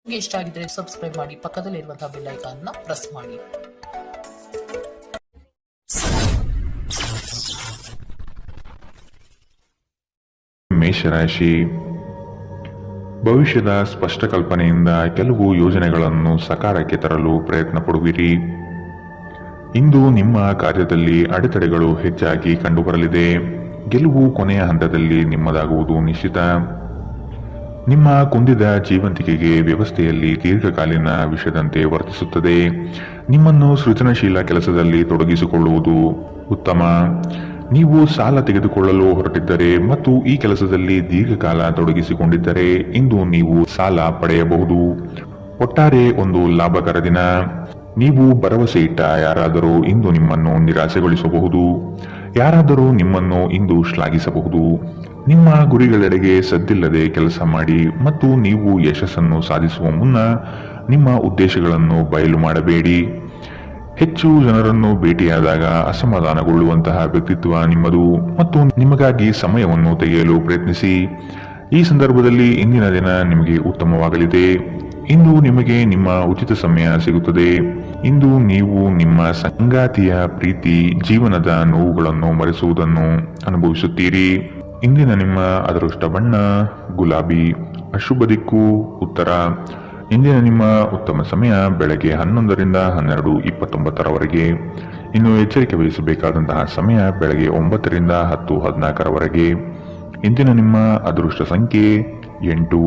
ನಿಮಗೆ ಇಷ್ಟ ಆಗಿದ್ರೆ ಸಬ್ಸ್ಕ್ರೈಬ್ ಮಾಡಿ, ಪಕ್ಕದಲ್ಲಿರುವಂತಹ ಬೆಲ್ ಐಕಾನ್ ನ ಪ್ರೆಸ್ ಮಾಡಿ. ಮೇಷರಾಶಿ, ಭವಿಷ್ಯದ ಸ್ಪಷ್ಟ ಕಲ್ಪನೆಯಿಂದ ಕೆಲವು ಯೋಜನೆಗಳನ್ನು ಸಕಾರಕ್ಕೆ ತರಲು ಪ್ರಯತ್ನ ಪಡುವಿರಿ. ಇಂದು ನಿಮ್ಮ ಕಾರ್ಯದಲ್ಲಿ ಅಡೆತಡೆಗಳು ಹೆಚ್ಚಾಗಿ ಕಂಡುಬರಲಿದೆ. ಗೆಲುವು ಕೊನೆಯ ಹಂತದಲ್ಲಿ ನಿಮ್ಮದಾಗುವುದು ನಿಶ್ಚಿತ. ನಿಮ್ಮ ಕುಂದಿದ ಜೀವಂತಿಕೆಗೆ ವ್ಯವಸ್ಥೆಯಲ್ಲಿ ದೀರ್ಘಕಾಲೀನ ವಿಷಯದಂತೆ ವರ್ತಿಸುತ್ತದೆ. ನಿಮ್ಮನ್ನು ಸೃಜನಶೀಲ ಕೆಲಸದಲ್ಲಿ ತೊಡಗಿಸಿಕೊಳ್ಳುವುದು ಉತ್ತಮ. ನೀವು ಸಾಲ ತೆಗೆದುಕೊಳ್ಳಲು ಹೊರಟಿದ್ದರೆ ಮತ್ತು ಈ ಕೆಲಸದಲ್ಲಿ ದೀರ್ಘಕಾಲ ತೊಡಗಿಸಿಕೊಂಡಿದ್ದರೆ ಇಂದು ನೀವು ಸಾಲ ಪಡೆಯಬಹುದು. ಒಟ್ಟಾರೆ ಒಂದು ಲಾಭಕರ ದಿನ. ನೀವು ಭರವಸೆ ಇಟ್ಟ ಯಾರಾದರೂ ಇಂದು ನಿಮ್ಮನ್ನು ನಿರಾಸೆಗೊಳಿಸಬಹುದು. ಯಾರಾದರೂ ನಿಮ್ಮನ್ನು ಇಂದು ಶ್ಲಾಘಿಸಬಹುದು. ನಿಮ್ಮ ಗುರಿಗಳೆಡೆಗೆ ಸದ್ದಿಲ್ಲದೆ ಕೆಲಸ ಮಾಡಿ ಮತ್ತು ನೀವು ಯಶಸ್ಸನ್ನು ಸಾಧಿಸುವ ಮುನ್ನ ನಿಮ್ಮ ಉದ್ದೇಶಗಳನ್ನು ಬಯಲು ಮಾಡಬೇಡಿ. ಹೆಚ್ಚು ಜನರನ್ನು ಭೇಟಿಯಾದಾಗ ಅಸಮಾಧಾನಗೊಳ್ಳುವಂತಹ ವ್ಯಕ್ತಿತ್ವ ನಿಮ್ಮದು ಮತ್ತು ನಿಮಗಾಗಿ ಸಮಯವನ್ನು ತೆಗೆಯಲು ಪ್ರಯತ್ನಿಸಿ. ಈ ಸಂದರ್ಭದಲ್ಲಿ ಇಂದಿನ ದಿನ ನಿಮಗೆ ಉತ್ತಮವಾಗಲಿದೆ. ಇಂದು ನಿಮಗೆ ನಿಮ್ಮ ಉಚಿತ ಸಮಯ ಸಿಗುತ್ತದೆ. ಇಂದು ನೀವು ನಿಮ್ಮ ಸಂಗಾತಿಯ ಪ್ರೀತಿ, ಜೀವನದ ನೋವುಗಳನ್ನು ಮರೆಸುವುದನ್ನು ಅನುಭವಿಸುತ್ತೀರಿ. ಇಂದಿನ ನಿಮ್ಮ ಅದೃಷ್ಟ ಬಣ್ಣ ಗುಲಾಬಿ. ಅಶುಭ ದಿಕ್ಕು ಉತ್ತರ. ಇಂದಿನ ನಿಮ್ಮ ಉತ್ತಮ ಸಮಯ ಬೆಳಗ್ಗೆ 11ರಿಂದ 12:29 ಇನ್ನು ಎಚ್ಚರಿಕೆ ವಹಿಸಬೇಕಾದಂತಹ ಸಮಯ ಬೆಳಗ್ಗೆ 9ರಿಂದ 10:14 ಇಂದಿನ ನಿಮ್ಮ ಅದೃಷ್ಟ ಸಂಖ್ಯೆ 8.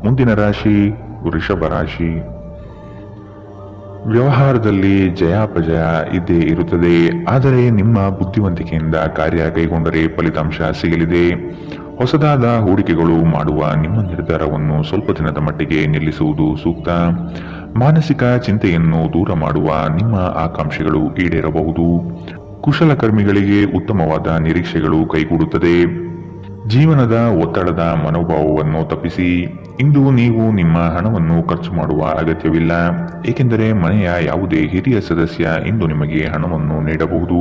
ಮುಂದಿನ ರಾಶಿ ವೃಷಭ ರಾಶಿ. ವ್ಯವಹಾರದಲ್ಲಿ ಜಯಾಪಜಯ ಇದ್ದೇ ಇರುತ್ತದೆ. ಆದರೆ ನಿಮ್ಮ ಬುದ್ಧಿವಂತಿಕೆಯಿಂದ ಕಾರ್ಯ ಕೈಗೊಂಡರೆ ಫಲಿತಾಂಶ ಸಿಗಲಿದೆ. ಹೊಸದಾದ ಹೂಡಿಕೆಗಳು ಮಾಡುವ ನಿಮ್ಮ ನಿರ್ಧಾರವನ್ನು ಸ್ವಲ್ಪ ದಿನದ ಮಟ್ಟಿಗೆ ನಿಲ್ಲಿಸುವುದು ಸೂಕ್ತ. ಮಾನಸಿಕ ಚಿಂತೆಯನ್ನು ದೂರ ಮಾಡುವ ನಿಮ್ಮ ಆಕಾಂಕ್ಷೆಗಳು ಈಡೇರಬಹುದು. ಕುಶಲಕರ್ಮಿಗಳಿಗೆ ಉತ್ತಮವಾದ ನಿರೀಕ್ಷೆಗಳು ಕೈಗೂಡುತ್ತದೆ. ಜೀವನದ ಒತ್ತಡದ ಮನೋಭಾವವನ್ನು ತಪ್ಪಿಸಿ. ಇಂದು ನೀವು ನಿಮ್ಮ ಹಣವನ್ನು ಖರ್ಚು ಮಾಡುವ ಅಗತ್ಯವಿಲ್ಲ, ಏಕೆಂದರೆ ಮನೆಯ ಯಾವುದೇ ಹಿರಿಯ ಸದಸ್ಯ ಇಂದು ನಿಮಗೆ ಹಣವನ್ನು ನೀಡಬಹುದು.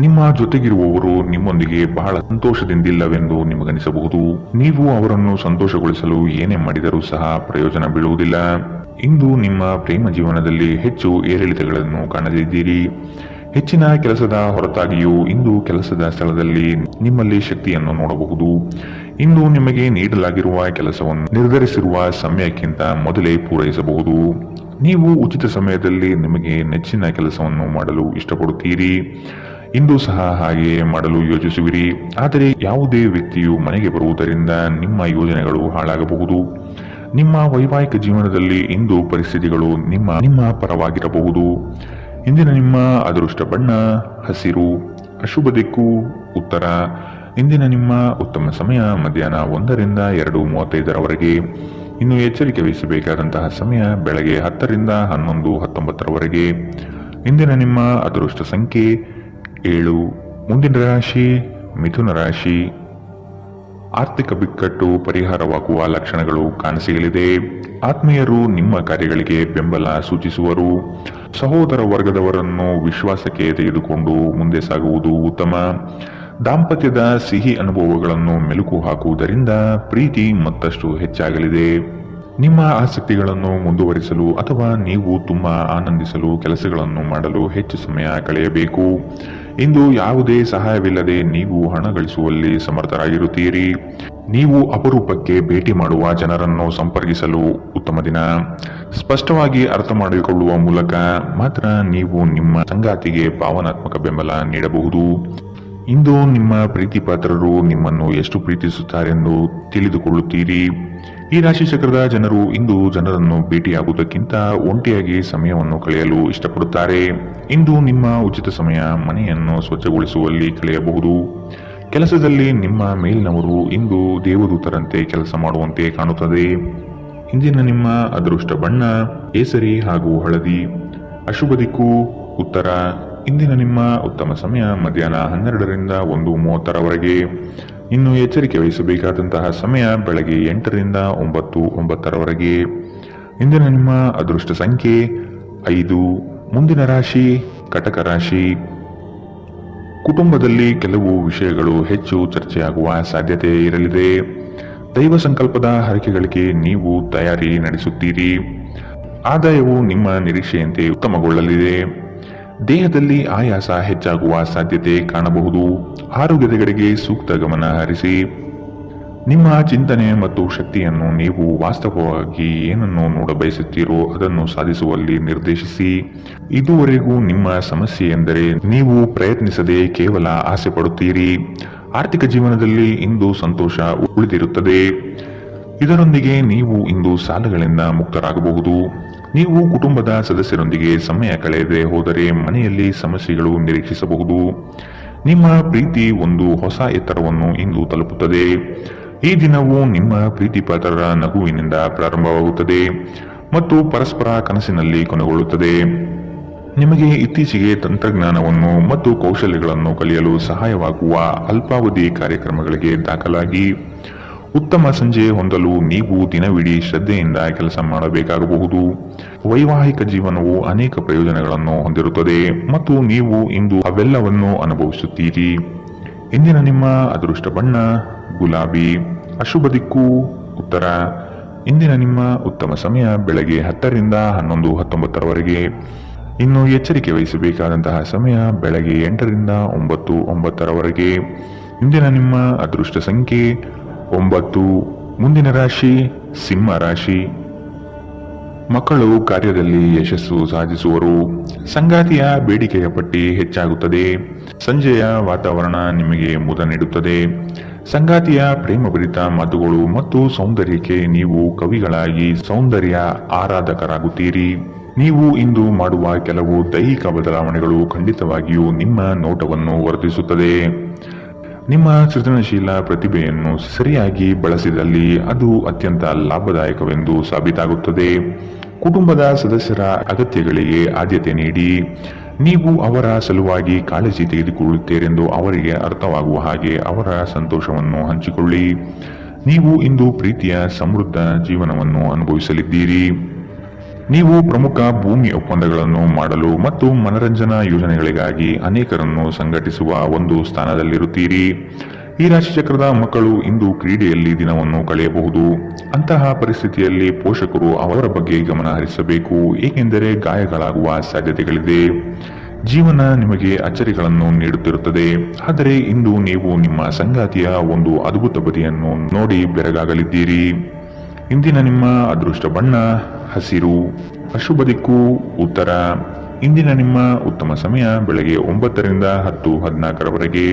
ನಿಮ್ಮ ಜೊತೆಗಿರುವವರು ನಿಮ್ಮೊಂದಿಗೆ ಬಹಳ ಸಂತೋಷದಿಂದಿಲ್ಲವೆಂದು ನಿಮಗನಿಸಬಹುದು. ನೀವು ಅವರನ್ನು ಸಂತೋಷಗೊಳಿಸಲು ಏನೇ ಮಾಡಿದರೂ ಸಹ ಪ್ರಯೋಜನ ಬೀಳುವುದಿಲ್ಲ. ಇಂದು ನಿಮ್ಮ ಪ್ರೇಮ ಜೀವನದಲ್ಲಿ ಹೆಚ್ಚು ಏರಿಳಿತಗಳನ್ನು ಕಾಣಲಿದ್ದೀರಿ. ಹೆಚ್ಚಿನ ಕೆಲಸದ ಹೊರತಾಗಿಯೂ ಇಂದು ಕೆಲಸದ ಸ್ಥಳದಲ್ಲಿ ನಿಮ್ಮಲ್ಲಿ ಶಕ್ತಿಯನ್ನು ನೋಡಬಹುದು. ಇಂದು ನಿಮಗೆ ನೀಡಲಾಗಿರುವ ಕೆಲಸವನ್ನು ನಿರ್ಧರಿಸಿರುವ ಸಮಯಕ್ಕಿಂತ ಮೊದಲೇ ಪೂರೈಸಬಹುದು. ನೀವು ಉಚಿತ ಸಮಯದಲ್ಲಿ ನಿಮಗೆ ನೆಚ್ಚಿನ ಕೆಲಸವನ್ನು ಮಾಡಲು ಇಷ್ಟಪಡುತ್ತೀರಿ. ಇಂದು ಸಹ ಹಾಗೆಯೇ ಮಾಡಲು ಯೋಚಿಸುವಿರಿ. ಆದರೆ ಯಾವುದೇ ವ್ಯಕ್ತಿಯು ಮನೆಗೆ ಬರುವುದರಿಂದ ನಿಮ್ಮ ಯೋಜನೆಗಳು ಹಾಳಾಗಬಹುದು. ನಿಮ್ಮ ವೈವಾಹಿಕ ಜೀವನದಲ್ಲಿ ಇಂದು ಪರಿಸ್ಥಿತಿಗಳು ನಿಮ್ಮ ಪರವಾಗಿರಬಹುದು. ಇಂದಿನ ನಿಮ್ಮ ಅದೃಷ್ಟ ಬಣ್ಣ ಹಸಿರು. ಅಶುಭ ದಿಕ್ಕು ಉತ್ತರ. ಇಂದಿನ ನಿಮ್ಮ ಉತ್ತಮ ಸಮಯ ಮಧ್ಯಾಹ್ನ 1ರಿಂದ 2:35 ಇನ್ನು ಎಚ್ಚರಿಕೆ ವಹಿಸಬೇಕಾದಂತಹ ಸಮಯ ಬೆಳಗ್ಗೆ 10ರಿಂದ 11:19 ಇಂದಿನ ನಿಮ್ಮ ಅದೃಷ್ಟ ಸಂಖ್ಯೆ 7. ಮುಂದಿನ ರಾಶಿ ಮಿಥುನ ರಾಶಿ. ಆರ್ಥಿಕ ಬಿಕ್ಕಟ್ಟು ಪರಿಹಾರವಾಗುವ ಲಕ್ಷಣಗಳು ಕಾಣಸಿಗಲಿದೆ. ಆತ್ಮೀಯರು ನಿಮ್ಮ ಕಾರ್ಯಗಳಿಗೆ ಬೆಂಬಲ ಸೂಚಿಸುವರು. ಸಹೋದರ ವರ್ಗದವರನ್ನು ವಿಶ್ವಾಸಕ್ಕೆ ತೆಗೆದುಕೊಂಡು ಮುಂದೆ ಸಾಗುವುದು ಉತ್ತಮ. ದಾಂಪತ್ಯದ ಸಿಹಿ ಅನುಭವಗಳನ್ನು ಮೆಲುಕು ಹಾಕುವುದರಿಂದ ಪ್ರೀತಿ ಮತ್ತಷ್ಟು ಹೆಚ್ಚಾಗಲಿದೆ. ನಿಮ್ಮ ಆಸಕ್ತಿಗಳನ್ನು ಮುಂದುವರಿಸಲು ಅಥವಾ ನೀವು ತುಂಬಾ ಆನಂದಿಸಲು ಕೆಲಸಗಳನ್ನು ಮಾಡಲು ಹೆಚ್ಚು ಸಮಯ ಕಳೆಯಬೇಕು. ಇಂದು ಯಾವುದೇ ಸಹಾಯವಿಲ್ಲದೆ ನೀವು ಹಣ ಗಳಿಸುವಲ್ಲಿ ಸಮರ್ಥರಾಗಿರುತ್ತೀರಿ. ನೀವು ಅಪರೂಪಕ್ಕೆ ಭೇಟಿ ಮಾಡುವ ಜನರನ್ನು ಸಂಪರ್ಕಿಸಲು ಉತ್ತಮ ದಿನ. ಸ್ಪಷ್ಟವಾಗಿ ಅರ್ಥ ಮಾಡಿಕೊಳ್ಳುವ ಮೂಲಕ ಮಾತ್ರ ನೀವು ನಿಮ್ಮ ಸಂಗಾತಿಗೆ ಭಾವನಾತ್ಮಕ ಬೆಂಬಲ ನೀಡಬಹುದು. ಇಂದು ನಿಮ್ಮ ಪ್ರೀತಿ ಪಾತ್ರರು ನಿಮ್ಮನ್ನು ಎಷ್ಟು ಪ್ರೀತಿಸುತ್ತಾರೆಂದು ತಿಳಿದುಕೊಳ್ಳುತ್ತೀರಿ. ಈ ರಾಶಿ ಚಕ್ರದ ಜನರು ಇಂದು ಜನರನ್ನು ಭೇಟಿಯಾಗುವುದಕ್ಕಿಂತ ಒಂಟಿಯಾಗಿ ಸಮಯವನ್ನು ಕಳೆಯಲು ಇಷ್ಟಪಡುತ್ತಾರೆ. ಇಂದು ನಿಮ್ಮ ಉಚಿತ ಸಮಯ ಮನೆಯನ್ನು ಸ್ವಚ್ಛಗೊಳಿಸುವಲ್ಲಿ ಕಳೆಯಬಹುದು. ಕೆಲಸದಲ್ಲಿ ನಿಮ್ಮ ಮೇಲಿನವರು ಇಂದು ದೇವದೂತರಂತೆ ಕೆಲಸ ಮಾಡುವಂತೆ ಕಾಣುತ್ತದೆ. ಇಂದಿನ ನಿಮ್ಮ ಅದೃಷ್ಟ ಬಣ್ಣ ಕೇಸರಿ ಹಾಗೂ ಹಳದಿ. ಅಶುಭ ದಿಕ್ಕು ಉತ್ತರ. ಇಂದಿನ ನಿಮ್ಮ ಉತ್ತಮ ಸಮಯ ಮಧ್ಯಾಹ್ನ 12ರಿಂದ 1:30 ಇನ್ನು ಎಚ್ಚರಿಕೆ ವಹಿಸಬೇಕಾದಂತಹ ಸಮಯ ಬೆಳಗ್ಗೆ 8ರಿಂದ 9:09 ಇಂದಿನ ನಿಮ್ಮ ಅದೃಷ್ಟ ಸಂಖ್ಯೆ 5. ಮುಂದಿನ ರಾಶಿ ಕಟಕ ರಾಶಿ. ಕುಟುಂಬದಲ್ಲಿ ಕೆಲವು ವಿಷಯಗಳು ಹೆಚ್ಚು ಚರ್ಚೆಯಾಗುವ ಸಾಧ್ಯತೆ ಇರಲಿದೆ. ದೈವ ಸಂಕಲ್ಪದ ಹರಕೆಗಳಿಗೆ ನೀವು ತಯಾರಿ ನಡೆಸುತ್ತೀರಿ. ಆದಾಯವು ನಿಮ್ಮ ನಿರೀಕ್ಷೆಯಂತೆ ಉತ್ತಮಗೊಳ್ಳಲಿದೆ. ದೇಹದಲ್ಲಿ ಆಯಾಸ ಹೆಚ್ಚಾಗುವ ಸಾಧ್ಯತೆ ಕಾಣಬಹುದು. ಆರೋಗ್ಯದ ಕಡೆಗೆ ಸೂಕ್ತ ಗಮನ ಹರಿಸಿ. ನಿಮ್ಮ ಚಿಂತನೆ ಮತ್ತು ಶಕ್ತಿಯನ್ನು ನೀವು ವಾಸ್ತವವಾಗಿ ಏನನ್ನು ನೋಡಬಯಸುತ್ತೀರೋ ಅದನ್ನು ಸಾಧಿಸುವಲ್ಲಿ ನಿರ್ದೇಶಿಸಿ. ಇದುವರೆಗೂ ನಿಮ್ಮ ಸಮಸ್ಯೆ ಎಂದರೆ ನೀವು ಪ್ರಯತ್ನಿಸದೆ ಕೇವಲ ಆಸೆ ಪಡುತ್ತೀರಿ. ಆರ್ಥಿಕ ಜೀವನದಲ್ಲಿ ಇಂದು ಸಂತೋಷ ಉಳಿದಿರುತ್ತದೆ. ಇದರೊಂದಿಗೆ ನೀವು ಇಂದು ಸಾಲಗಳಿಂದ ಮುಕ್ತರಾಗಬಹುದು. ನೀವು ಕುಟುಂಬದ ಸದಸ್ಯರೊಂದಿಗೆ ಸಮಯ ಕಳೆಯದೆ ಹೋದರೆ ಮನೆಯಲ್ಲಿ ಸಮಸ್ಯೆಗಳು ನಿರೀಕ್ಷಿಸಬಹುದು. ನಿಮ್ಮ ಪ್ರೀತಿ ಒಂದು ಹೊಸ ಎತ್ತರವನ್ನು ಇಂದು ತಲುಪುತ್ತದೆ. ಈ ದಿನವು ನಿಮ್ಮ ಪ್ರೀತಿ ಪಾತ್ರರ ನಗುವಿನಿಂದ ಪ್ರಾರಂಭವಾಗುತ್ತದೆ ಮತ್ತು ಪರಸ್ಪರ ಕನಸಿನಲ್ಲಿ ಕೊನೆಗೊಳ್ಳುತ್ತದೆ. ನಿಮಗೆ ಇತ್ತೀಚೆಗೆ ತಂತ್ರಜ್ಞಾನವನ್ನು ಮತ್ತು ಕೌಶಲ್ಯಗಳನ್ನು ಕಲಿಯಲು ಸಹಾಯವಾಗುವ ಅಲ್ಪಾವಧಿ ಕಾರ್ಯಕ್ರಮಗಳಿಗೆ ದಾಖಲಾಗಿ. ಉತ್ತಮ ಸಂಜೆ ಹೊಂದಲು ನೀವು ದಿನವಿಡೀ ಶ್ರದ್ಧೆಯಿಂದ ಕೆಲಸ ಮಾಡಬೇಕಾಗಬಹುದು. ವೈವಾಹಿಕ ಜೀವನವು ಅನೇಕ ಪ್ರಯೋಜನಗಳನ್ನು ಹೊಂದಿರುತ್ತದೆ ಮತ್ತು ನೀವು ಇಂದು ಅವೆಲ್ಲವನ್ನು ಅನುಭವಿಸುತ್ತೀರಿ. ಇಂದಿನ ನಿಮ್ಮ ಅದೃಷ್ಟ ಬಣ್ಣ ಗುಲಾಬಿ. ಅಶುಭ ದಿಕ್ಕು ಉತ್ತರ. ಇಂದಿನ ನಿಮ್ಮ ಉತ್ತಮ ಸಮಯ ಬೆಳಗ್ಗೆ 10 ರಿಂದ 11:19 ಇನ್ನು ಎಚ್ಚರಿಕೆ ವಹಿಸಬೇಕಾದಂತಹ ಸಮಯ ಬೆಳಗ್ಗೆ 8 ರಿಂದ 9:09 ಇಂದಿನ ನಿಮ್ಮ ಅದೃಷ್ಟ ಸಂಖ್ಯೆ 9. ಮುಂದಿನ ರಾಶಿ ಸಿಂಹ ರಾಶಿ. ಮಕ್ಕಳು ಕಾರ್ಯದಲ್ಲಿ ಯಶಸ್ಸು ಸಾಧಿಸುವರು. ಸಂಗಾತಿಯ ಬೇಡಿಕೆಯ ಪಟ್ಟಿ ಹೆಚ್ಚಾಗುತ್ತದೆ. ಸಂಜೆಯ ವಾತಾವರಣ ನಿಮಗೆ ಮುದ ನೀಡುತ್ತದೆ. ಸಂಗಾತಿಯ ಪ್ರೇಮಭರಿತ ಮಾತುಗಳು ಮತ್ತು ಸೌಂದರ್ಯಕ್ಕೆ ನೀವು ಕವಿಗಳಾಗಿ ಸೌಂದರ್ಯ ಆರಾಧಕರಾಗುತ್ತೀರಿ. ನೀವು ಇಂದು ಮಾಡುವ ಕೆಲವು ದೈಹಿಕ ಬದಲಾವಣೆಗಳು ಖಂಡಿತವಾಗಿಯೂ ನಿಮ್ಮ ನೋಟವನ್ನು ವರ್ಧಿಸುತ್ತದೆ. ನಿಮ್ಮ ಸೃಜನಶೀಲ ಪ್ರತಿಭೆಯನ್ನು ಸರಿಯಾಗಿ ಬಳಸಿದಲ್ಲಿ ಅದು ಅತ್ಯಂತ ಲಾಭದಾಯಕವೆಂದು ಸಾಬೀತಾಗುತ್ತದೆ. ಕುಟುಂಬದ ಸದಸ್ಯರ ಅಗತ್ಯಗಳಿಗೆ ಆದ್ಯತೆ ನೀಡಿ. ನೀವು ಅವರ ಸಲುವಾಗಿ ಕಾಳಜಿ ತೆಗೆದುಕೊಳ್ಳುತ್ತೀರೆಂದು ಅವರಿಗೆ ಅರ್ಥವಾಗುವ ಹಾಗೆ ಅವರ ಸಂತೋಷವನ್ನು ಹಂಚಿಕೊಳ್ಳಿ. ನೀವು ಇಂದು ಪ್ರೀತಿಯ ಸಮೃದ್ಧ ಜೀವನವನ್ನು ಅನುಭವಿಸಲಿದ್ದೀರಿ. ನೀವು ಪ್ರಮುಖ ಭೂಮಿ ಒಪ್ಪಂದಗಳನ್ನು ಮಾಡಲು ಮತ್ತು ಮನರಂಜನಾ ಯೋಜನೆಗಳಿಗಾಗಿ ಅನೇಕರನ್ನು ಸಂಘಟಿಸುವ ಒಂದು ಸ್ಥಾನದಲ್ಲಿರುತ್ತೀರಿ. ಈ ರಾಶಿಚಕ್ರದ ಮಕ್ಕಳು ಇಂದು ಕ್ರೀಡೆಯಲ್ಲಿ ದಿನವನ್ನು ಕಳೆಯಬಹುದು. ಅಂತಹ ಪರಿಸ್ಥಿತಿಯಲ್ಲಿ ಪೋಷಕರು ಅವರ ಬಗ್ಗೆ ಗಮನ ಹರಿಸಬೇಕು, ಏಕೆಂದರೆ ಗಾಯಗಳಾಗುವ ಸಾಧ್ಯತೆಗಳಿದೆ. ಜೀವನ ನಿಮಗೆ ಅಚ್ಚರಿಗಳನ್ನು ನೀಡುತ್ತಿರುತ್ತದೆ, ಆದರೆ ಇಂದು ನೀವು ನಿಮ್ಮ ಸಂಗಾತಿಯ ಒಂದು ಅದ್ಭುತ ಬದಿಯನ್ನು ನೋಡಿ ಬೆರಗಾಗಲಿದ್ದೀರಿ. ಇಂದಿನ ನಿಮ್ಮ ಅದೃಷ್ಟ ಬಣ್ಣ ಹಸಿರು. ಅಶುಭ ದಿಕ್ಕು ಉತ್ತರ. ಇಂದಿನ ನಿಮ್ಮ ಉತ್ತಮ ಸಮಯ ಬೆಳಗ್ಗೆ 9 ರಿಂದ 10:14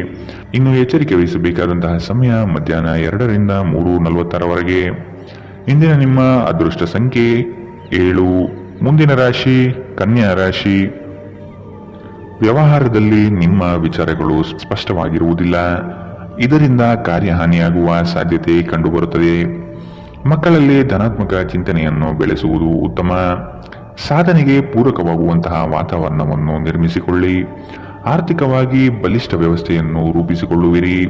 ಇನ್ನು ಎಚ್ಚರಿಕೆ ವಹಿಸಬೇಕಾದಂತಹ ಸಮಯ ಮಧ್ಯಾಹ್ನ 2 ರಿಂದ 3:46 ಇಂದಿನ ನಿಮ್ಮ ಅದೃಷ್ಟ ಸಂಖ್ಯೆ 7. ಮುಂದಿನ ರಾಶಿ ಕನ್ಯಾ ರಾಶಿ. ವ್ಯವಹಾರದಲ್ಲಿ ನಿಮ್ಮ ವಿಚಾರಗಳು ಸ್ಪಷ್ಟವಾಗಿರುವುದಿಲ್ಲ. ಇದರಿಂದ ಕಾರ್ಯಹಾನಿಯಾಗುವ ಸಾಧ್ಯತೆ ಕಂಡುಬರುತ್ತದೆ. ಮಕ್ಕಳಲ್ಲಿ ಧನಾತ್ಮಕ ಚಿಂತನೆಯನ್ನು ಬೆಳೆಸುವುದು ಉತ್ತಮ. ಸಾಧನೆಗೆ ಪೂರಕವಾಗುವಂತಹ ವಾತಾವರಣವನ್ನು ನಿರ್ಮಿಸಿಕೊಳ್ಳಿ. ಆರ್ಥಿಕವಾಗಿ ಬಲಿಷ್ಠ ವ್ಯವಸ್ಥೆಯನ್ನು ರೂಪಿಸಿಕೊಳ್ಳುವಿರಿ,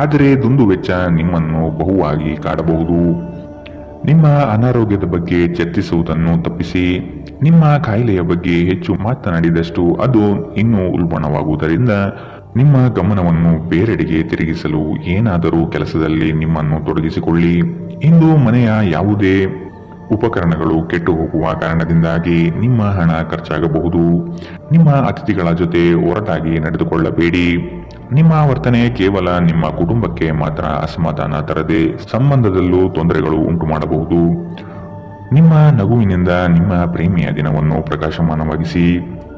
ಆದರೆ ದುಂದುವೆಚ್ಚ ನಿಮ್ಮನ್ನು ಬಹುವಾಗಿ ಕಾಡಬಹುದು. ನಿಮ್ಮ ಅನಾರೋಗ್ಯದ ಬಗ್ಗೆ ಚರ್ಚಿಸುವುದನ್ನು ತಪ್ಪಿಸಿ. ನಿಮ್ಮ ಕಾಯಿಲೆಯ ಬಗ್ಗೆ ಹೆಚ್ಚು ಮಾತನಾಡಿದಷ್ಟು ಅದು ಇನ್ನೂ ಉಲ್ಬಣವಾಗುವುದರಿಂದ ನಿಮ್ಮ ಗಮನವನ್ನು ಬೇರೆಡೆಗೆ ತಿರುಗಿಸಲು ಏನಾದರೂ ಕೆಲಸದಲ್ಲಿ ನಿಮ್ಮನ್ನು ತೊಡಗಿಸಿಕೊಳ್ಳಿ. ಇಂದು ಮನೆಯ ಯಾವುದೇ ಉಪಕರಣಗಳು ಕೆಟ್ಟು ಹೋಗುವ ಕಾರಣದಿಂದಾಗಿ ನಿಮ್ಮ ಹಣ ಖರ್ಚಾಗಬಹುದು. ನಿಮ್ಮ ಅತಿಥಿಗಳ ಜೊತೆ ಒರಟಾಗಿ ನಡೆದುಕೊಳ್ಳಬೇಡಿ. ನಿಮ್ಮ ವರ್ತನೆ ಕೇವಲ ನಿಮ್ಮ ಕುಟುಂಬಕ್ಕೆ ಮಾತ್ರ ಅಸಮಾಧಾನ ತರದೆ ಸಂಬಂಧದಲ್ಲೂ ತೊಂದರೆಗಳು ಉಂಟು ಮಾಡಬಹುದು. ನಿಮ್ಮ ನಗುವಿನಿಂದ ನಿಮ್ಮ ಪ್ರೇಮಿಯ ದಿನವನ್ನು ಪ್ರಕಾಶಮಾನವಾಗಿಸಿ.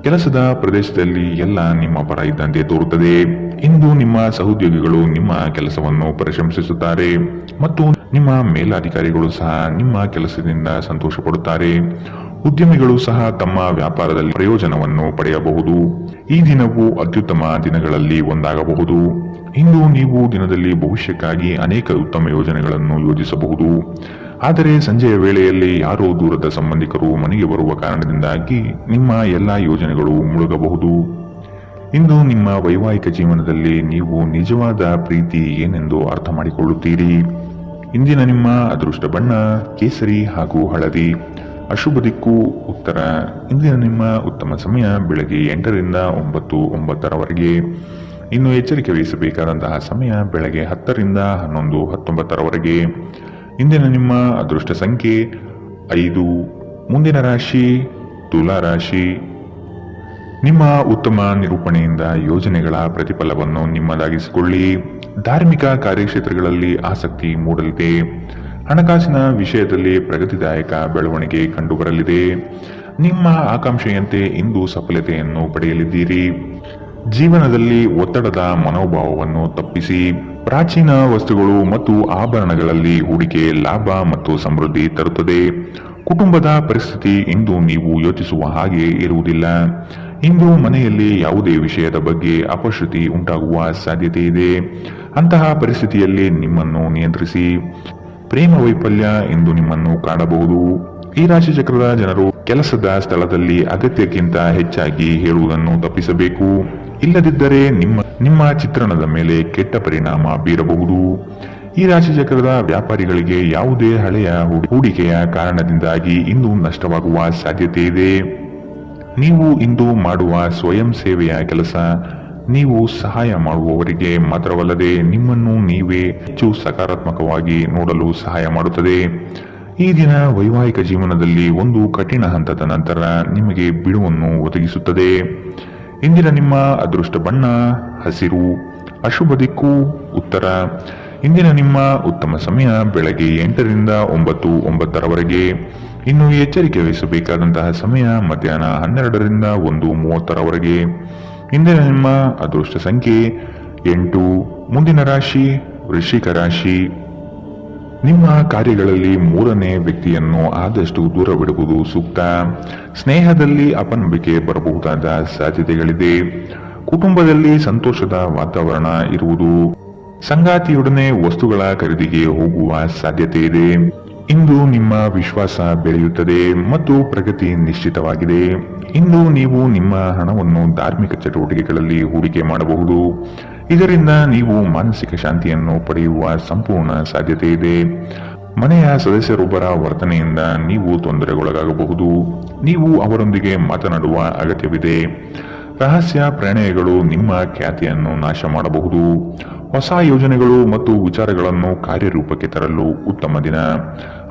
ಕೆಲಸದ ಪ್ರದೇಶದಲ್ಲಿ ಎಲ್ಲ ನಿಮ್ಮ ಪರ ಇದ್ದಂತೆ ತೋರುತ್ತದೆ. ಇಂದು ನಿಮ್ಮ ಸಹೋದ್ಯೋಗಿಗಳು ನಿಮ್ಮ ಕೆಲಸವನ್ನು ಪ್ರಶಂಸಿಸುತ್ತಾರೆ ಮತ್ತು ನಿಮ್ಮ ಮೇಲಾಧಿಕಾರಿಗಳು ಸಹ ನಿಮ್ಮ ಕೆಲಸದಿಂದ ಸಂತೋಷ ಪಡುತ್ತಾರೆ. ಉದ್ಯಮಿಗಳು ಸಹ ತಮ್ಮ ವ್ಯಾಪಾರದಲ್ಲಿ ಪ್ರಯೋಜನವನ್ನು ಪಡೆಯಬಹುದು. ಈ ದಿನವು ಅತ್ಯುತ್ತಮ ದಿನಗಳಲ್ಲಿ ಒಂದಾಗಬಹುದು. ಇಂದು ನೀವು ದಿನದಲ್ಲಿ ಭವಿಷ್ಯಕ್ಕಾಗಿ ಅನೇಕ ಉತ್ತಮ ಯೋಜನೆಗಳನ್ನು ಯೋಜಿಸಬಹುದು. ಆದರೆ ಸಂಜೆಯ ವೇಳೆಯಲ್ಲಿ ಯಾರೋ ದೂರದ ಸಂಬಂಧಿಕರು ಮನೆಗೆ ಬರುವ ಕಾರಣದಿಂದಾಗಿ ನಿಮ್ಮ ಎಲ್ಲಾ ಯೋಜನೆಗಳು ಮುಳುಗಬಹುದು. ಇಂದು ನಿಮ್ಮ ವೈವಾಹಿಕ ಜೀವನದಲ್ಲಿ ನೀವು ನಿಜವಾದ ಪ್ರೀತಿ ಏನೆಂದು ಅರ್ಥ ಮಾಡಿಕೊಳ್ಳುತ್ತೀರಿ. ಇಂದಿನ ನಿಮ್ಮ ಅದೃಷ್ಟ ಬಣ್ಣ ಕೇಸರಿ ಹಾಗೂ ಹಳದಿ. ಅಶುಭ ದಿಕ್ಕು ಉತ್ತರ. ಇಂದಿನ ನಿಮ್ಮ ಉತ್ತಮ ಸಮಯ ಬೆಳಗ್ಗೆ 8 ರಿಂದ 9:09 ಇನ್ನು ಎಚ್ಚರಿಕೆ ವಹಿಸಬೇಕಾದಂತಹ ಸಮಯ ಬೆಳಗ್ಗೆ 10 ರಿಂದ 11:19 ಇಂದಿನ ನಿಮ್ಮ ಅದೃಷ್ಟ ಸಂಖ್ಯೆ 5. ಮುಂದಿನ ರಾಶಿ ತುಲಾ ರಾಶಿ. ನಿಮ್ಮ ಉತ್ತಮ ನಿರೂಪಣೆಯಿಂದ ಯೋಜನೆಗಳ ಪ್ರತಿಫಲವನ್ನು ನಿಮ್ಮದಾಗಿಸಿಕೊಳ್ಳಿ. ಧಾರ್ಮಿಕ ಕಾರ್ಯಕ್ಷೇತ್ರಗಳಲ್ಲಿ ಆಸಕ್ತಿ ಮೂಡಲಿದೆ. ಹಣಕಾಸಿನ ವಿಷಯದಲ್ಲಿ ಪ್ರಗತಿದಾಯಕ ಬೆಳವಣಿಗೆ ಕಂಡುಬರಲಿದೆ. ನಿಮ್ಮ ಆಕಾಂಕ್ಷೆಯಂತೆ ಇಂದು ಸಫಲತೆಯನ್ನು ಪಡೆಯಲಿದ್ದೀರಿ. ಜೀವನದಲ್ಲಿ ಒತ್ತಡದ ಮನೋಭಾವವನ್ನು ತಪ್ಪಿಸಿ ಪ್ರಾಚೀನ ವಸ್ತುಗಳು ಮತ್ತು ಆಭರಣಗಳಲ್ಲಿ ಹೂಡಿಕೆ ಲಾಭ ಮತ್ತು ಸಮೃದ್ಧಿ ತರುತ್ತದೆ. ಕುಟುಂಬದ ಪರಿಸ್ಥಿತಿ ಇಂದು ನೀವು ಯೋಚಿಸುವ ಹಾಗೆ ಇರುವುದಿಲ್ಲ. ಇಂದು ಮನೆಯಲ್ಲಿ ಯಾವುದೇ ವಿಷಯದ ಬಗ್ಗೆ ಅಪಶ್ರುತಿ ಉಂಟಾಗುವ ಸಾಧ್ಯತೆ ಇದೆ. ಅಂತಹ ಪರಿಸ್ಥಿತಿಯಲ್ಲಿ ನಿಮ್ಮನ್ನು ನಿಯಂತ್ರಿಸಿ. ಪ್ರೇಮ ವೈಫಲ್ಯ ಇಂದು ನಿಮ್ಮನ್ನು ಕಾಣಬಹುದು. ಈ ರಾಶಿ ಚಕ್ರದ ಜನರು ಕೆಲಸದ ಸ್ಥಳದಲ್ಲಿ ಅಗತ್ಯಕ್ಕಿಂತ ಹೆಚ್ಚಾಗಿ ಹೇಳುವುದನ್ನು ತಪ್ಪಿಸಬೇಕು. ಇಲ್ಲದಿದ್ದರೆ ನಿಮ್ಮ ಚಿತ್ರಣದ ಮೇಲೆ ಕೆಟ್ಟ ಪರಿಣಾಮ ಬೀರಬಹುದು. ಈ ರಾಶಿ ಚಕ್ರದ ವ್ಯಾಪಾರಿಗಳಿಗೆ ಯಾವುದೇ ಹಳೆಯ ಹೂಡಿಕೆಯ ಕಾರಣದಿಂದಾಗಿ ಇಂದು ನಷ್ಟವಾಗುವ ಸಾಧ್ಯತೆ ಇದೆ. ನೀವು ಇಂದು ಮಾಡುವ ಸ್ವಯಂ ಸೇವೆಯ ಕೆಲಸ ನೀವು ಸಹಾಯ ಮಾಡುವವರಿಗೆ ಮಾತ್ರವಲ್ಲದೆ ನಿಮ್ಮನ್ನು ನೀವೇ ಹೆಚ್ಚು ಸಕಾರಾತ್ಮಕವಾಗಿ ನೋಡಲು ಸಹಾಯ ಮಾಡುತ್ತದೆ. ಈ ದಿನ ವೈವಾಹಿಕ ಜೀವನದಲ್ಲಿ ಒಂದು ಕಠಿಣ ಹಂತದ ನಂತರ ನಿಮಗೆ ಬಿಡುವನ್ನು ಒದಗಿಸುತ್ತದೆ. ಇಂದಿನ ನಿಮ್ಮ ಅದೃಷ್ಟ ಬಣ್ಣ ಹಸಿರು, ಅಶುಭ ದಿಕ್ಕು ಉತ್ತರ. ಇಂದಿನ ನಿಮ್ಮ ಉತ್ತಮ ಸಮಯ ಬೆಳಗ್ಗೆ 8ರಿಂದ 9:09 ಇನ್ನು ಎಚ್ಚರಿಕೆ ವಹಿಸಬೇಕಾದಂತಹ ಸಮಯ ಮಧ್ಯಾಹ್ನ 12ರಿಂದ 1:30. ಇಂದಿನ ನಿಮ್ಮ ಅದೃಷ್ಟ ಸಂಖ್ಯೆ 8. ಮುಂದಿನ ರಾಶಿ ವೃಶ್ಚಿಕ ರಾಶಿ. ನಿಮ್ಮ ಕಾರ್ಯಗಳಲ್ಲಿ ಮೂರನೇ ವ್ಯಕ್ತಿಯನ್ನು ಆದಷ್ಟು ದೂರವಿಡುವುದು ಸೂಕ್ತ. ಸ್ನೇಹದಲ್ಲಿ ಅಪನಂಬಿಕೆ ಬರಬಹುದಾದ ಸಾಧ್ಯತೆಗಳಿದೆ. ಕುಟುಂಬದಲ್ಲಿ ಸಂತೋಷದ ವಾತಾವರಣ ಇರುವುದು. ಸಂಗಾತಿಯೊಡನೆ ವಸ್ತುಗಳ ಖರೀದಿಗೆ ಹೋಗುವ ಸಾಧ್ಯತೆ ಇದೆ. ಇಂದು ನಿಮ್ಮ ವಿಶ್ವಾಸ ಬೆಳೆಯುತ್ತದೆ ಮತ್ತು ಪ್ರಗತಿ ನಿಶ್ಚಿತವಾಗಿದೆ. ಇಂದು ನೀವು ನಿಮ್ಮ ಹಣವನ್ನು ಧಾರ್ಮಿಕ ಚಟುವಟಿಕೆಗಳಲ್ಲಿ ಹೂಡಿಕೆ ಮಾಡಬಹುದು. ಇದರಿಂದ ನೀವು ಮಾನಸಿಕ ಶಾಂತಿಯನ್ನು ಪಡೆಯುವ ಸಂಪೂರ್ಣ ಸಾಧ್ಯತೆ ಇದೆ. ಮನೆಯ ಸದಸ್ಯರೊಬ್ಬರ ವರ್ತನೆಯಿಂದ ನೀವು ತೊಂದರೆಗೊಳಗಾಗಬಹುದು. ನೀವು ಅವರೊಂದಿಗೆ ಮಾತನಾಡುವ ಅಗತ್ಯವಿದೆ. ರಹಸ್ಯ ಪ್ರಣಯಗಳು ನಿಮ್ಮ ಖ್ಯಾತಿಯನ್ನು ನಾಶ ಮಾಡಬಹುದು. ಹೊಸ ಯೋಜನೆಗಳು ಮತ್ತು ವಿಚಾರಗಳನ್ನು ಕಾರ್ಯರೂಪಕ್ಕೆ ತರಲು ಉತ್ತಮ ದಿನ.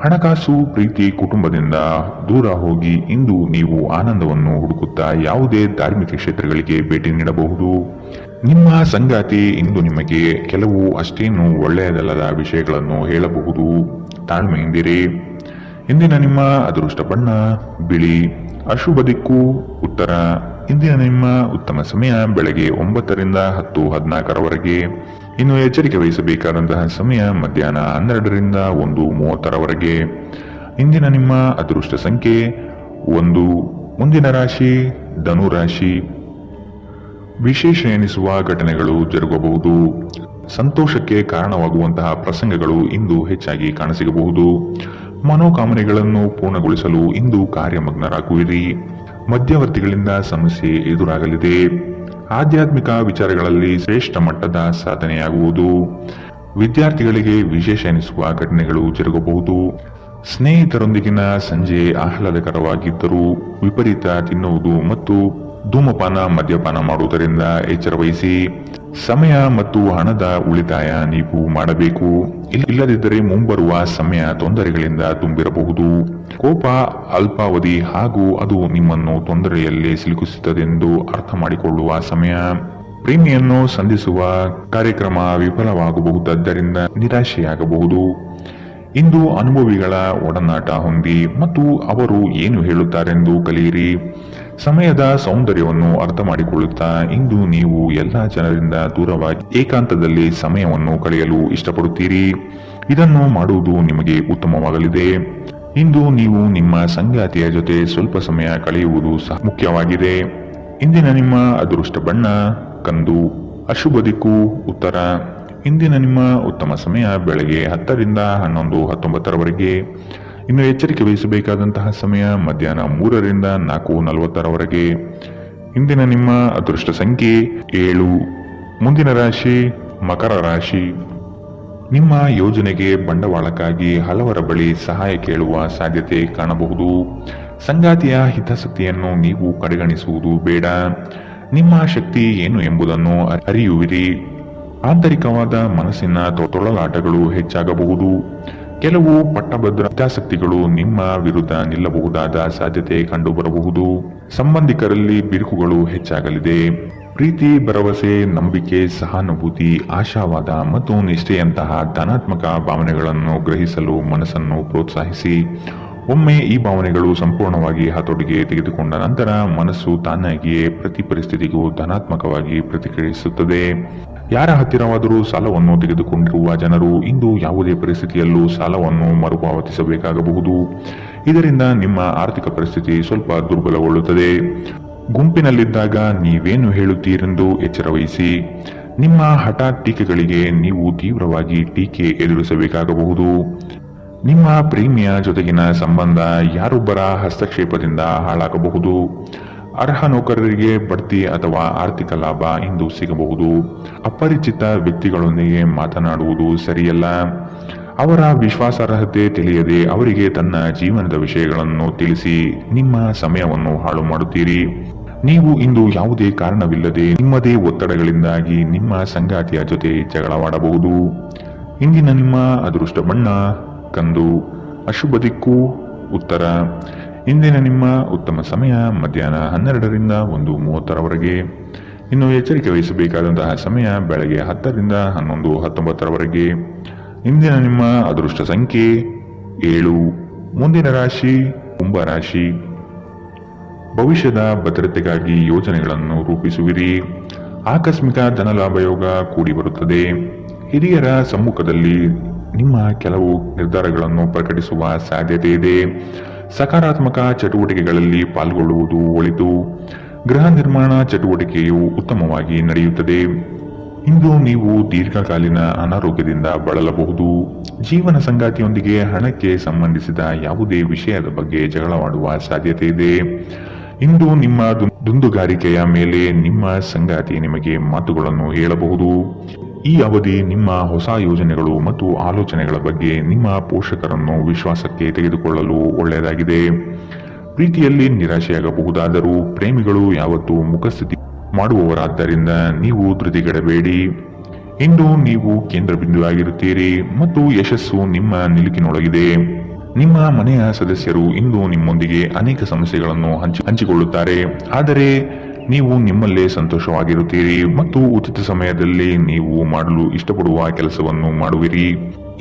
ಹಣಕಾಸು ಪ್ರೀತಿ ಕುಟುಂಬದಿಂದ ದೂರ ಹೋಗಿ ಇಂದು ನೀವು ಆನಂದವನ್ನು ಹುಡುಕುತ್ತಾ ಯಾವುದೇ ಧಾರ್ಮಿಕ ಕ್ಷೇತ್ರಗಳಿಗೆ ಭೇಟಿ ನೀಡಬಹುದು. ನಿಮ್ಮ ಸಂಗಾತಿ ಇಂದು ನಿಮಗೆ ಕೆಲವು ಅಷ್ಟೇನು ಒಳ್ಳೆಯದಲ್ಲದ ವಿಷಯಗಳನ್ನು ಹೇಳಬಹುದು. ತಾಳ್ಮೆಯಿಂದಿರಿ. ಇಂದಿನ ನಿಮ್ಮ ಅದೃಷ್ಟ ಬಣ್ಣ ಬಿಳಿ, ಅಶುಭ ದಿಕ್ಕು ಉತ್ತರ. ಇಂದಿನ ನಿಮ್ಮ ಉತ್ತಮ ಸಮಯ ಬೆಳಗ್ಗೆ 9ರಿಂದ 10:14. ಇನ್ನು ಎಚ್ಚರಿಕೆ ವಹಿಸಬೇಕಾದಂತಹ ಸಮಯ ಮಧ್ಯಾಹ್ನ 12ರಿಂದ 1:30. ಇಂದಿನ ನಿಮ್ಮ ಅದೃಷ್ಟ ಸಂಖ್ಯೆ 1. ಮುಂದಿನ ರಾಶಿ ಧನು ರಾಶಿ. ವಿಶೇಷ ಎನಿಸುವ ಘಟನೆಗಳು ಜರುಗಬಹುದು. ಸಂತೋಷಕ್ಕೆ ಕಾರಣವಾಗುವಂತಹ ಪ್ರಸಂಗಗಳು ಇಂದು ಹೆಚ್ಚಾಗಿ ಕಾಣಸಿಗಬಹುದು. ಮನೋಕಾಮನೆಗಳನ್ನು ಪೂರ್ಣಗೊಳಿಸಲು ಇಂದು ಕಾರ್ಯಮಗ್ನರಾಗುವಿರಿ. ಮಧ್ಯವರ್ತಿಗಳಿಂದ ಸಮಸ್ಯೆ ಎದುರಾಗಲಿದೆ. ಆಧ್ಯಾತ್ಮಿಕ ವಿಚಾರಗಳಲ್ಲಿ ಶ್ರೇಷ್ಠ ಮಟ್ಟದ ಸಾಧನೆಯಾಗುವುದು. ವಿದ್ಯಾರ್ಥಿಗಳಿಗೆ ವಿಶೇಷ ಎನಿಸುವ ಘಟನೆಗಳು ಜರುಗಬಹುದು. ಸ್ನೇಹಿತರೊಂದಿಗಿನ ಸಂಜೆ ಆಹ್ಲಾದಕರವಾಗಿದ್ದರೂ ವಿಪರೀತ ತಿನ್ನುವುದು ಮತ್ತು ಧೂಮಪಾನ ಮದ್ಯಪಾನ ಮಾಡುವುದರಿಂದ ಎಚ್ಚರ ವಹಿಸಿ. ಸಮಯ ಮತ್ತು ಹಣದ ಉಳಿತಾಯ ನೀವು ಮಾಡಬೇಕು. ಇಲ್ಲದಿದ್ದರೆ ಮುಂಬರುವ ಸಮಯ ತೊಂದರೆಗಳಿಂದ ತುಂಬಿರಬಹುದು. ಕೋಪ ಅಲ್ಪಾವಧಿ ಹಾಗೂ ಅದು ನಿಮ್ಮನ್ನು ತೊಂದರೆಯಲ್ಲಿ ಸಿಲುಕಿಸುತ್ತದೆಂದು ಅರ್ಥ ಮಾಡಿಕೊಳ್ಳುವ ಸಮಯ. ಪ್ರೇಮಿಯನ್ನು ಸಂಧಿಸುವ ಕಾರ್ಯಕ್ರಮ ವಿಫಲವಾಗಬಹುದಾದ್ದರಿಂದ ನಿರಾಶೆಯಾಗಬಹುದು. ಇಂದು ಅನುಭವಿಗಳ ಒಡನಾಟ ಹೊಂದಿ ಮತ್ತು ಅವರು ಏನು ಹೇಳುತ್ತಾರೆಂದು ಕಲಿಯಿರಿ. ಸಮಯದ ಸೌಂದರ್ಯವನ್ನು ಅರ್ಥ ಮಾಡಿಕೊಳ್ಳುತ್ತಾ ಇಂದು ನೀವು ಎಲ್ಲ ಜನರಿಂದ ದೂರವಾಗಿ ಏಕಾಂತದಲ್ಲಿ ಸಮಯವನ್ನು ಕಳೆಯಲು ಇಷ್ಟಪಡುತ್ತೀರಿ. ಇದನ್ನು ಮಾಡುವುದು ನಿಮಗೆ ಉತ್ತಮವಾಗಲಿದೆ. ಇಂದು ನೀವು ನಿಮ್ಮ ಸಂಗಾತಿಯ ಜೊತೆ ಸ್ವಲ್ಪ ಸಮಯ ಕಳೆಯುವುದು ಸಹ ಮುಖ್ಯವಾಗಿದೆ. ಇಂದಿನ ನಿಮ್ಮ ಅದೃಷ್ಟ ಬಣ್ಣ ಕಂದು, ಅಶುಭ ದಿಕ್ಕು ಉತ್ತರ. ಇಂದಿನ ನಿಮ್ಮ ಉತ್ತಮ ಸಮಯ ಬೆಳಗ್ಗೆ 10ರಿಂದ 11:19. ಇನ್ನು ಎಚ್ಚರಿಕೆ ವಹಿಸಬೇಕಾದಂತಹ ಸಮಯ ಮಧ್ಯಾಹ್ನ 3ರಿಂದ 4:40. ಇಂದಿನ ನಿಮ್ಮ ಅದೃಷ್ಟ ಸಂಖ್ಯೆ 7. ಮುಂದಿನ ರಾಶಿ ಮಕರ ರಾಶಿ. ನಿಮ್ಮ ಯೋಜನೆಗೆ ಬಂಡವಾಳಕ್ಕಾಗಿ ಹಲವರ ಬಳಿ ಸಹಾಯ ಕೇಳುವ ಸಾಧ್ಯತೆ ಕಾಣಬಹುದು. ಸಂಗಾತಿಯ ಹಿತಾಸಕ್ತಿಯನ್ನು ನೀವು ಕಡೆಗಣಿಸುವುದು ಬೇಡ. ನಿಮ್ಮ ಶಕ್ತಿ ಏನು ಎಂಬುದನ್ನು ಅರಿಯುವಿರಿ. ಆಂತರಿಕವಾದ ಮನಸ್ಸಿನ ತೊಳಲಾಟಗಳು ಹೆಚ್ಚಾಗಬಹುದು. ಕೆಲವು ಪಟ್ಟಭದ್ರ ಹಿತಾಸಕ್ತಿಗಳು ನಿಮ್ಮ ವಿರುದ್ಧ ನಿಲ್ಲಬಹುದಾದ ಸಾಧ್ಯತೆ ಕಂಡುಬರಬಹುದು. ಸಂಬಂಧಿಕರಲ್ಲಿ ಬಿರುಕುಗಳು ಹೆಚ್ಚಾಗಲಿದೆ. ಪ್ರೀತಿ, ಭರವಸೆ, ನಂಬಿಕೆ, ಸಹಾನುಭೂತಿ, ಆಶಾವಾದ ಮತ್ತು ನಿಷ್ಠೆಯಂತಹ ಧನಾತ್ಮಕ ಭಾವನೆಗಳನ್ನು ಗ್ರಹಿಸಲು ಮನಸ್ಸನ್ನು ಪ್ರೋತ್ಸಾಹಿಸಿ. ಒಮ್ಮೆ ಈ ಭಾವನೆಗಳು ಸಂಪೂರ್ಣವಾಗಿ ಹತೋಟಿಗೆ ತೆಗೆದುಕೊಂಡ ನಂತರ ಮನಸ್ಸು ತಾನಾಗಿಯೇ ಪ್ರತಿ ಪರಿಸ್ಥಿತಿಗೂ ಧನಾತ್ಮಕವಾಗಿ ಪ್ರತಿಕ್ರಿಯಿಸುತ್ತದೆ. ಯಾರ ಹತ್ತಿರವಾದರೂ ಸಾಲವನ್ನು ತೆಗೆದುಕೊಂಡಿರುವ ಜನರು ಇಂದು ಯಾವುದೇ ಪರಿಸ್ಥಿತಿಯಲ್ಲೂ ಸಾಲವನ್ನು ಮರುಪಾವತಿಸಬೇಕಾಗಬಹುದು. ಇದರಿಂದ ನಿಮ್ಮ ಆರ್ಥಿಕ ಪರಿಸ್ಥಿತಿ ಸ್ವಲ್ಪ ದುರ್ಬಲಗೊಳ್ಳುತ್ತದೆ. ಗುಂಪಿನಲ್ಲಿದ್ದಾಗ ನೀವೇನು ಹೇಳುತ್ತೀರೆಂದು ಎಚ್ಚರವಹಿಸಿ. ನಿಮ್ಮ ಹಠಾತ್ ಟೀಕೆಗಳಿಗೆ ನೀವು ತೀವ್ರವಾಗಿ ಟೀಕೆ ಎದುರಿಸಬೇಕಾಗಬಹುದು. ನಿಮ್ಮ ಪ್ರೇಮಿಯ ಜೊತೆಗಿನ ಸಂಬಂಧ ಯಾರೊಬ್ಬರ ಹಸ್ತಕ್ಷೇಪದಿಂದ ಹಾಳಾಗಬಹುದು. ಅರ್ಹ ನೌಕರರಿಗೆ ಬಡ್ತಿ ಅಥವಾ ಆರ್ಥಿಕ ಲಾಭ ಇಂದು ಸಿಗಬಹುದು. ಅಪರಿಚಿತ ವ್ಯಕ್ತಿಗಳೊಂದಿಗೆ ಮಾತನಾಡುವುದು ಸರಿಯಲ್ಲ. ಅವರ ವಿಶ್ವಾಸಾರ್ಹತೆ ತಿಳಿಯದೆ ಅವರಿಗೆ ತನ್ನ ಜೀವನದ ವಿಷಯಗಳನ್ನು ತಿಳಿಸಿ ನಿಮ್ಮ ಸಮಯವನ್ನು ಹಾಳು ಮಾಡುತ್ತೀರಿ. ನೀವು ಇಂದು ಯಾವುದೇ ಕಾರಣವಿಲ್ಲದೆ ನಿಮ್ಮದೇ ಒತ್ತಡಗಳಿಂದಾಗಿ ನಿಮ್ಮ ಸಂಗಾತಿಯ ಜೊತೆ ಜಗಳವಾಡಬಹುದು. ಇಂದಿನ ನಿಮ್ಮ ಅದೃಷ್ಟ ಬಣ್ಣ ಕಂದು. ಅಶುಭ ದಿಕ್ಕು ಉತ್ತರ. ಇಂದಿನ ನಿಮ್ಮ ಉತ್ತಮ ಸಮಯ ಮಧ್ಯಾಹ್ನ 12ರಿಂದ 1:30ರವರೆಗೆ. ಇನ್ನು ಎಚ್ಚರಿಕೆ ವಹಿಸಬೇಕಾದಂತಹ ಸಮಯ ಬೆಳಗ್ಗೆ 10ರಿಂದ 11:19ರವರೆಗೆ. ಇಂದಿನ ನಿಮ್ಮ ಅದೃಷ್ಟ ಸಂಖ್ಯೆ 7. ಮುಂದಿನ ರಾಶಿ ಕುಂಭ ರಾಶಿ. ಭವಿಷ್ಯದ ಭದ್ರತೆಗಾಗಿ ಯೋಜನೆಗಳನ್ನು ರೂಪಿಸುವಿರಿ. ಆಕಸ್ಮಿಕ ಧನಲಾಭ ಯೋಗ ಕೂಡಿ ಬರುತ್ತದೆ. ಹಿರಿಯರ ಸಮ್ಮುಖದಲ್ಲಿ ನಿಮ್ಮ ಕೆಲವು ನಿರ್ಧಾರಗಳನ್ನು ಪ್ರಕಟಿಸುವ ಸಾಧ್ಯತೆ ಇದೆ. ಸಕಾರಾತ್ಮಕ ಚಟುವಟಿಕೆಗಳಲ್ಲಿ ಪಾಲ್ಗೊಳ್ಳುವುದು ಒಳಿತು. ಗೃಹ ನಿರ್ಮಾಣ ಚಟುವಟಿಕೆಯು ಉತ್ತಮವಾಗಿ ನಡೆಯುತ್ತದೆ. ಇಂದು ನೀವು ದೀರ್ಘಕಾಲೀನ ಅನಾರೋಗ್ಯದಿಂದ ಬಳಲಬಹುದು. ಜೀವನ ಸಂಗಾತಿಯೊಂದಿಗೆ ಹಣಕ್ಕೆ ಸಂಬಂಧಿಸಿದ ಯಾವುದೇ ವಿಷಯದ ಬಗ್ಗೆ ಜಗಳವಾಡುವ ಸಾಧ್ಯತೆ ಇದೆ. ಇಂದು ನಿಮ್ಮ ದುಂದುಗಾರಿಕೆಯ ಮೇಲೆ ನಿಮ್ಮ ಸಂಗಾತಿ ನಿಮಗೆ ಮಾತುಗಳನ್ನು ಹೇಳಬಹುದು. ಈ ಅವಧಿ ನಿಮ್ಮ ಹೊಸ ಯೋಜನೆಗಳು ಮತ್ತು ಆಲೋಚನೆಗಳ ಬಗ್ಗೆ ನಿಮ್ಮ ಪೋಷಕರನ್ನು ವಿಶ್ವಾಸಕ್ಕೆ ತೆಗೆದುಕೊಳ್ಳಲು ಒಳ್ಳೆಯದಾಗಿದೆ. ಪ್ರೀತಿಯಲ್ಲಿ ನಿರಾಶೆಯಾಗಬಹುದಾದರೂ ಪ್ರೇಮಿಗಳು ಯಾವತ್ತೂ ಮುಖಸ್ಥಿತಿ ಮಾಡುವವರಾದ್ದರಿಂದ ನೀವು ಧೃತಿಗೆಡಬೇಡಿ. ಇಂದು ನೀವು ಕೇಂದ್ರ ಬಿಂದುವಾಗಿರುತ್ತೀರಿ ಮತ್ತು ಯಶಸ್ಸು ನಿಮ್ಮ ನಿಲುಕಿನೊಳಗಿದೆ. ನಿಮ್ಮ ಮನೆಯ ಸದಸ್ಯರು ಇಂದು ನಿಮ್ಮೊಂದಿಗೆ ಅನೇಕ ಸಮಸ್ಯೆಗಳನ್ನು ಹಂಚಿಕೊಳ್ಳುತ್ತಾರೆ. ಆದರೆ ನೀವು ನಿಮ್ಮಲ್ಲೇ ಸಂತೋಷವಾಗಿರುತ್ತೀರಿ ಮತ್ತು ಉಚಿತ ಸಮಯದಲ್ಲಿ ನೀವು ಮಾಡಲು ಇಷ್ಟಪಡುವ ಕೆಲಸವನ್ನು ಮಾಡುವಿರಿ.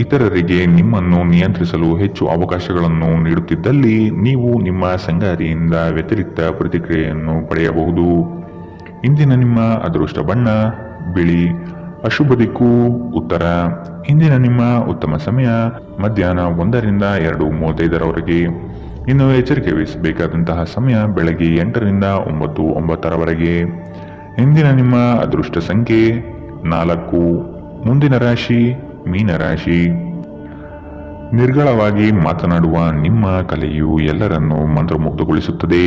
ಇತರರಿಗೆ ನಿಮ್ಮನ್ನು ನಿಯಂತ್ರಿಸಲು ಹೆಚ್ಚು ಅವಕಾಶಗಳನ್ನು ನೀಡುತ್ತಿದ್ದಲ್ಲಿ ನೀವು ನಿಮ್ಮ ಸಂಗಾತಿಯಿಂದ ವ್ಯತಿರಿಕ್ತ ಪ್ರತಿಕ್ರಿಯೆಯನ್ನು ಪಡೆಯಬಹುದು. ಇಂದಿನ ನಿಮ್ಮ ಅದೃಷ್ಟ ಬಣ್ಣ ಬಿಳಿ. ಅಶುಭ ದಿಕ್ಕು ಉತ್ತರ. ಇಂದಿನ ನಿಮ್ಮ ಉತ್ತಮ ಸಮಯ ಮಧ್ಯಾಹ್ನ 1ರಿಂದ 2:35ರವರೆಗೆ. ಇನ್ನು ಎಚ್ಚರಿಕೆ ವಹಿಸಬೇಕಾದಂತಹ ಸಮಯ ಬೆಳಗ್ಗೆ 8ರಿಂದ 9:09ರವರೆಗೆ. ಇಂದಿನ ನಿಮ್ಮ ಅದೃಷ್ಟ ಸಂಖ್ಯೆ 4. ಮುಂದಿನ ರಾಶಿ ಮೀನರಾಶಿ. ನಿರ್ಗಳವಾಗಿ ಮಾತನಾಡುವ ನಿಮ್ಮ ಕಲೆಯು ಎಲ್ಲರನ್ನೂ ಮಂತ್ರಮುಗ್ಧಗೊಳಿಸುತ್ತದೆ.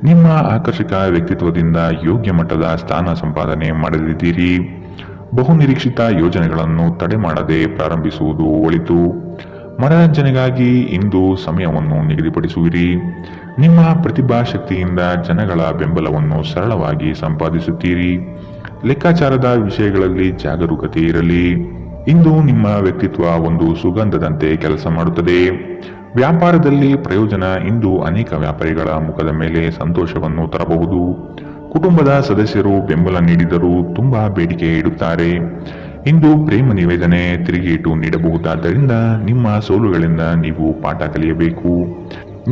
ನಿಮ್ಮ ಆಕರ್ಷಕ ವ್ಯಕ್ತಿತ್ವದಿಂದ ಯೋಗ್ಯ ಮಟ್ಟದ ಸ್ಥಾನ ಸಂಪಾದನೆ ಮಾಡಲಿದ್ದೀರಿ. ಬಹುನಿರೀಕ್ಷಿತ ಯೋಜನೆಗಳನ್ನು ತಡೆ ಮಾಡದೆ ಪ್ರಾರಂಭಿಸುವುದು ಒಳಿತು. ಮನರಂಜನೆಗಾಗಿ ಇಂದು ಸಮಯವನ್ನು ನಿಗದಿಪಡಿಸುವಿರಿ. ನಿಮ್ಮ ಪ್ರತಿಭಾ ಶಕ್ತಿಯಿಂದ ಜನಗಳ ಬೆಂಬಲವನ್ನು ಸರಳವಾಗಿ ಸಂಪಾದಿಸುತ್ತೀರಿ. ಲೆಕ್ಕಾಚಾರದ ವಿಷಯಗಳಲ್ಲಿ ಜಾಗರೂಕತೆ ಇರಲಿ. ಇಂದು ನಿಮ್ಮ ವ್ಯಕ್ತಿತ್ವ ಒಂದು ಸುಗಂಧದಂತೆ ಕೆಲಸ ಮಾಡುತ್ತದೆ. ವ್ಯಾಪಾರದಲ್ಲಿ ಪ್ರಯೋಜನ ಇಂದು ಅನೇಕ ವ್ಯಾಪಾರಿಗಳ ಮುಖದ ಮೇಲೆ ಸಂತೋಷವನ್ನು ತರಬಹುದು. ಕುಟುಂಬದ ಸದಸ್ಯರು ಬೆಂಬಲ ನೀಡಿದರೂ ತುಂಬಾ ಬೇಡಿಕೆ ಇಡುತ್ತಾರೆ. ಇಂದು ಪ್ರೇಮ ನಿವೇದನೆ ತಿರುಗೇಟು ನೀಡಬಹುದಾದ್ದರಿಂದ ನಿಮ್ಮ ಸೋಲುಗಳಿಂದ ನೀವು ಪಾಠ ಕಲಿಯಬೇಕು.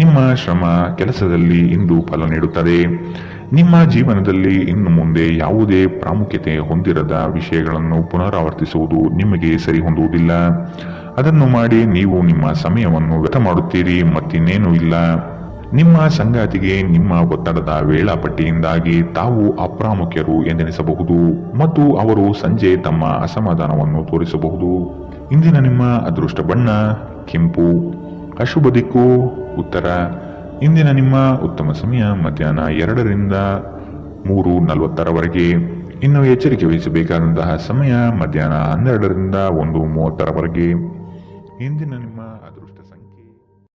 ನಿಮ್ಮ ಶ್ರಮ ಕೆಲಸದಲ್ಲಿ ಇಂದು ಫಲ ನೀಡುತ್ತದೆ. ನಿಮ್ಮ ಜೀವನದಲ್ಲಿ ಇನ್ನು ಮುಂದೆ ಯಾವುದೇ ಪ್ರಾಮುಖ್ಯತೆ ಹೊಂದಿರದ ವಿಷಯಗಳನ್ನು ಪುನರಾವರ್ತಿಸುವುದು ನಿಮಗೆ ಸರಿ ಹೊಂದುವುದಿಲ್ಲ. ಅದನ್ನು ಮಾಡಿ ನೀವು ನಿಮ್ಮ ಸಮಯವನ್ನು ವ್ಯರ್ಥ ಮಾಡುತ್ತೀರಿ, ಮತ್ತಿನ್ನೇನೂ ಇಲ್ಲ. ನಿಮ್ಮ ಸಂಗಾತಿಗೆ ನಿಮ್ಮ ಒತ್ತಡದ ವೇಳಾಪಟ್ಟಿಯಿಂದಾಗಿ ತಾವು ಅಪ್ರಾಮುಖ್ಯರು ಎಂದೆನಿಸಬಹುದು ಮತ್ತು ಅವರು ಸಂಜೆ ತಮ್ಮ ಅಸಮಾಧಾನವನ್ನು ತೋರಿಸಬಹುದು. ಇಂದಿನ ನಿಮ್ಮ ಅದೃಷ್ಟ ಬಣ್ಣ ಕೆಂಪು. ಅಶುಭ ದಿಕ್ಕು ಉತ್ತರ. ಇಂದಿನ ನಿಮ್ಮ ಉತ್ತಮ ಸಮಯ ಮಧ್ಯಾಹ್ನ 2ರಿಂದ 3:40ರವರೆಗೆ. ಇನ್ನು ಎಚ್ಚರಿಕೆ ವಹಿಸಬೇಕಾದಂತಹ ಸಮಯ ಮಧ್ಯಾಹ್ನ 12ರಿಂದ 1:30ರವರೆಗೆ. ಇಂದಿನ ನಿಮ್ಮ ಅದೃಷ್ಟ